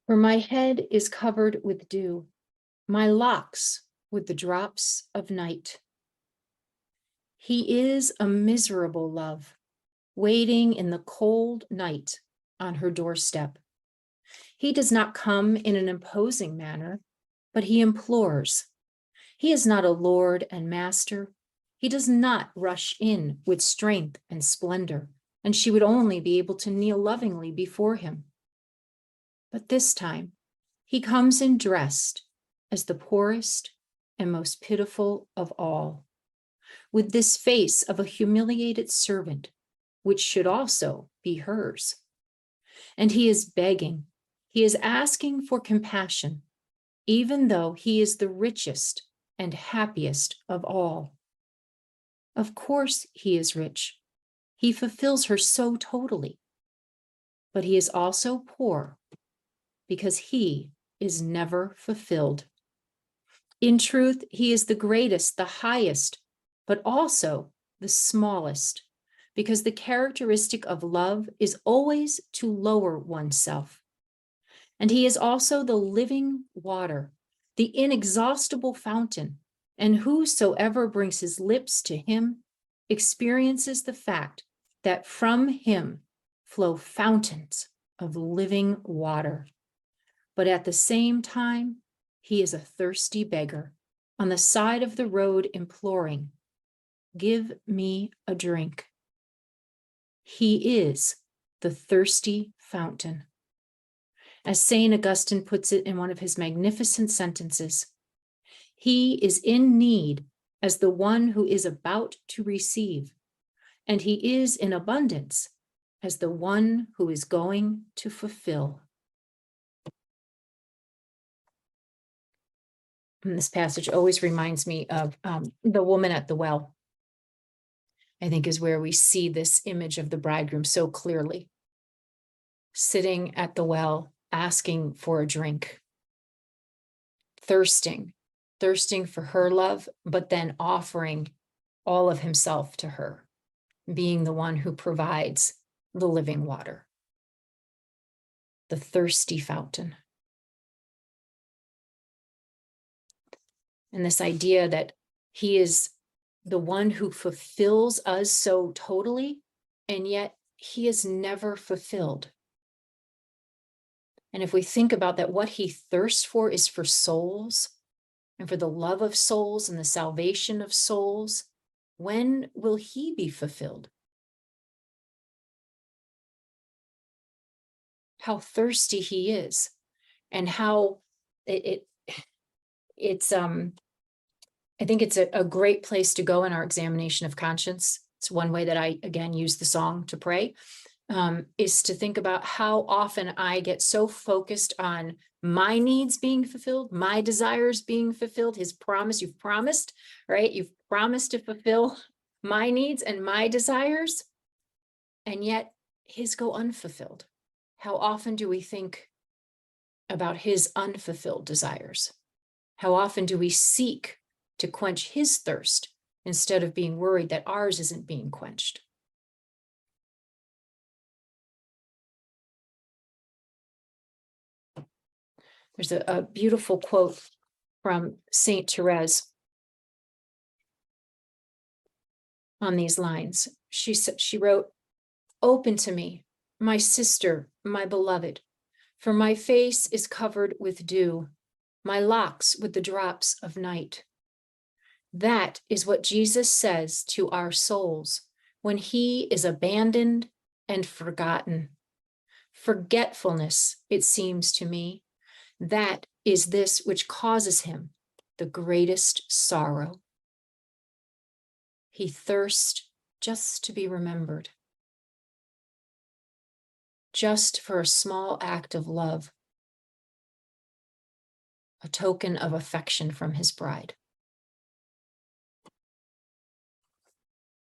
For my head is covered with dew, my locks with the drops of night. He is a miserable love, waiting in the cold night on her doorstep. He does not come in an imposing manner, but he implores. He is not a lord and master. He does not rush in with strength and splendor, and she would only be able to kneel lovingly before him. But this time, he comes in dressed as the poorest and most pitiful of all, with this face of a humiliated servant, which should also be hers. And he is begging, he is asking for compassion, even though he is the richest and happiest of all. Of course, he is rich. He fulfills her so totally. But he is also poor because he is never fulfilled. In truth, he is the greatest, the highest, but also the smallest, because the characteristic of love is always to lower oneself. And he is also the living water, the inexhaustible fountain, and whosoever brings his lips to him experiences the fact that from him flow fountains of living water. But at the same time, he is a thirsty beggar on the side of the road imploring, "Give me a drink." He is the thirsty fountain. As St. Augustine puts it in one of his magnificent sentences, he is in need as the one who is about to receive, and he is in abundance as the one who is going to fulfill. And this passage always reminds me of the woman at the well. I think is where we see this image of the bridegroom so clearly, sitting at the well, asking for a drink, thirsting for her love, but then offering all of himself to her, being the one who provides the living water, the thirsty fountain. And this idea that he is the one who fulfills us so totally, and yet he is never fulfilled. And if we think about that, what he thirsts for is for souls and for the love of souls and the salvation of souls. When will he be fulfilled? How thirsty he is, and how it's I think it's a great place to go in our examination of conscience. It's one way that I, again, use the song to pray, is to think about how often I get so focused on my needs being fulfilled, my desires being fulfilled, his promise, you've promised, right? You've promised to fulfill my needs and my desires, and yet his go unfulfilled. How often do we think about his unfulfilled desires? How often do we seek to quench his thirst instead of being worried that ours isn't being quenched? There's a beautiful quote from Saint Therese on these lines. She wrote, "Open to me, my sister, my beloved, for my face is covered with dew, my locks with the drops of night." That is what Jesus says to our souls when he is abandoned and forgotten. Forgetfulness, it seems to me, that is this which causes him the greatest sorrow. He thirsts just to be remembered, just for a small act of love, a token of affection from his bride.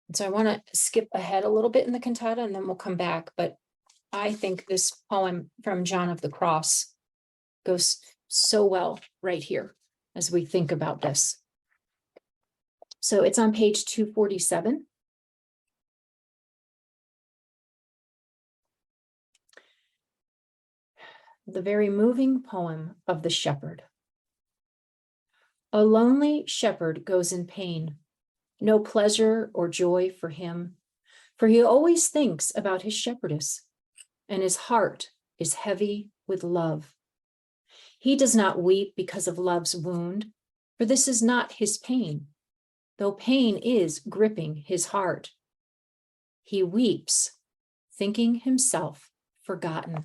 And so I want to skip ahead a little bit in the cantata and then we'll come back. But I think this poem from John of the Cross goes so well right here as we think about this. So it's on page 247. the very moving poem of the shepherd. A lonely shepherd goes in pain, no pleasure or joy for him, for he always thinks about his shepherdess, and his heart is heavy with love. He does not weep because of love's wound, for this is not his pain, though pain is gripping his heart. He weeps, thinking himself forgotten.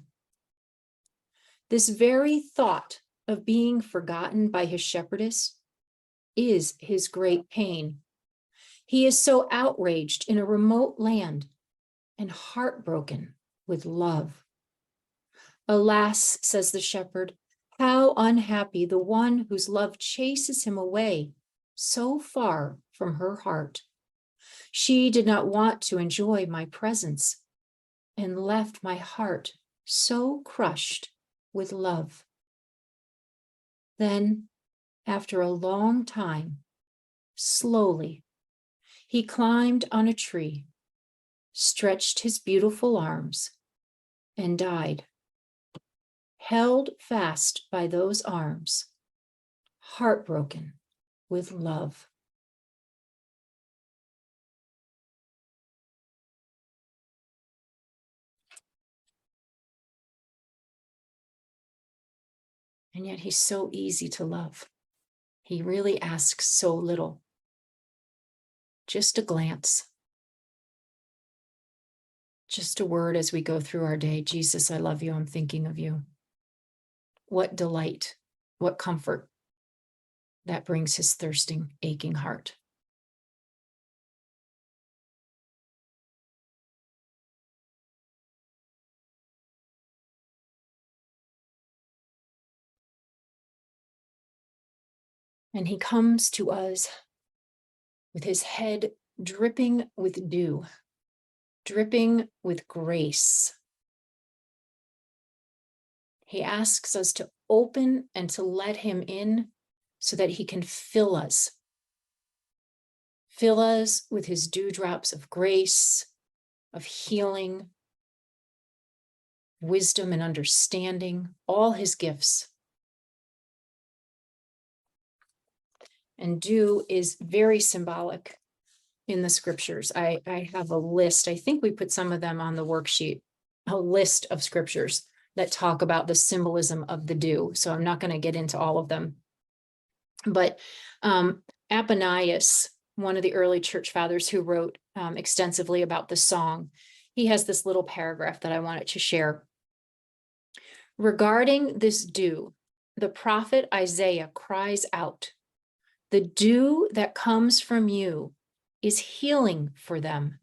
This very thought of being forgotten by his shepherdess is his great pain. He is so outraged in a remote land and heartbroken with love. Alas, says the shepherd, how unhappy the one whose love chases him away so far from her heart. She did not want to enjoy my presence and left my heart so crushed with love. Then, after a long time, slowly, he climbed on a tree, stretched his beautiful arms, and died, held fast by those arms, heartbroken with love. And yet he's so easy to love. He really asks so little. Just a glance. Just a word as we go through our day. Jesus, I love you. I'm thinking of you. What delight, what comfort that brings his thirsting, aching heart. And he comes to us with his head dripping with dew, dripping with grace. He asks us to open and to let him in so that he can fill us with his dewdrops of grace, of healing, wisdom and understanding, all his gifts. And dew is very symbolic in the scriptures. I have a list. I think we put some of them on the worksheet, a list of scriptures that talk about the symbolism of the dew. So I'm not going to get into all of them. But Apollonius, one of the early church fathers who wrote extensively about the song, he has this little paragraph that I wanted to share. Regarding this dew, the prophet Isaiah cries out, "The dew that comes from you is healing for them."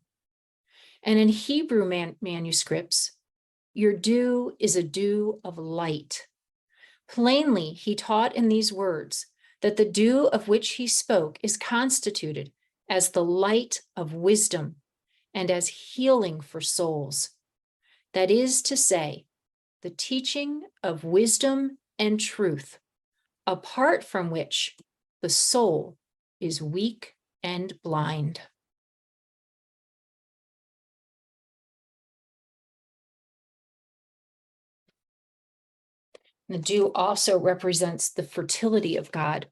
And in Hebrew manuscripts, your dew is a dew of light. Plainly, he taught in these words that the dew of which he spoke is constituted as the light of wisdom and as healing for souls. That is to say, the teaching of wisdom and truth, apart from which the soul is weak and blind. The dew also represents the fertility of God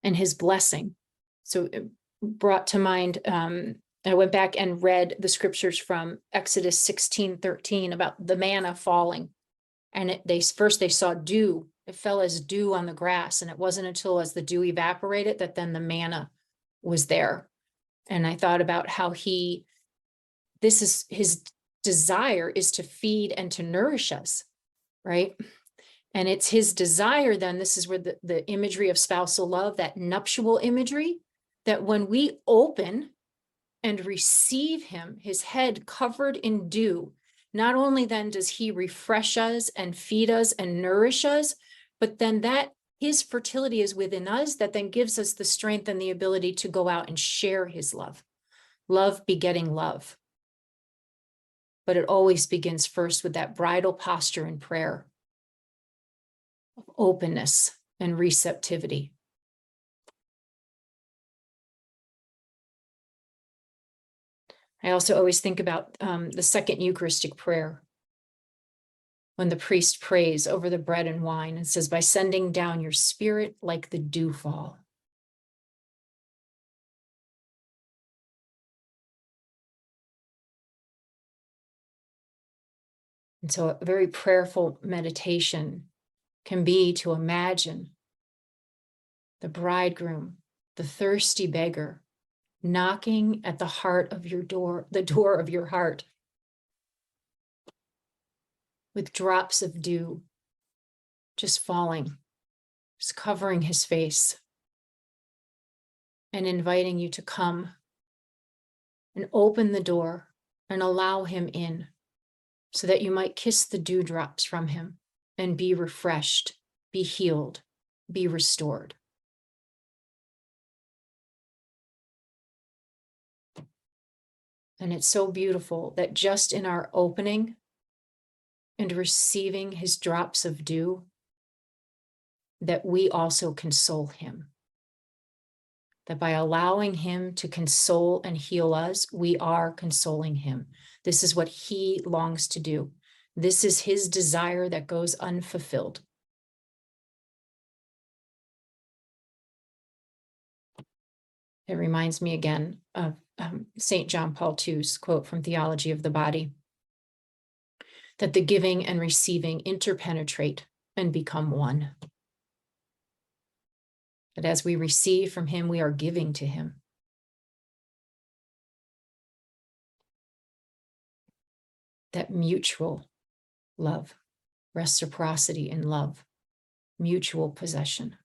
and his blessing. So it brought to mind, I went back and read the scriptures from Exodus 16:13 about the manna falling. And they saw dew. It fell as dew on the grass. And it wasn't until as the dew evaporated that then the manna was there. And I thought about how his desire is to feed and to nourish us, right? And it's his desire then, this is where the imagery of spousal love, that nuptial imagery, that when we open and receive him, his head covered in dew, not only then does he refresh us and feed us and nourish us, but then that his fertility is within us, that then gives us the strength and the ability to go out and share his love. Love begetting love. But it always begins first with that bridal posture in prayer of openness and receptivity. I also always think about the second Eucharistic prayer. when the priest prays over the bread and wine and says, by sending down your spirit like the dewfall. And so a very prayerful meditation can be to imagine the bridegroom, the thirsty beggar, knocking at the heart of your door, the door of your heart, with drops of dew just falling, just covering his face, and inviting you to come and open the door and allow him in, so that you might kiss the dewdrops from him and be refreshed, be healed, be restored. And it's so beautiful that just in our opening and receiving his drops of dew, that we also console him. That by allowing him to console and heal us, we are consoling him. This is what he longs to do. This is his desire that goes unfulfilled. It reminds me again of St. John Paul II's quote from Theology of the Body, that the giving and receiving interpenetrate and become one. That as we receive from him, we are giving to him. That mutual love, reciprocity in love, mutual possession.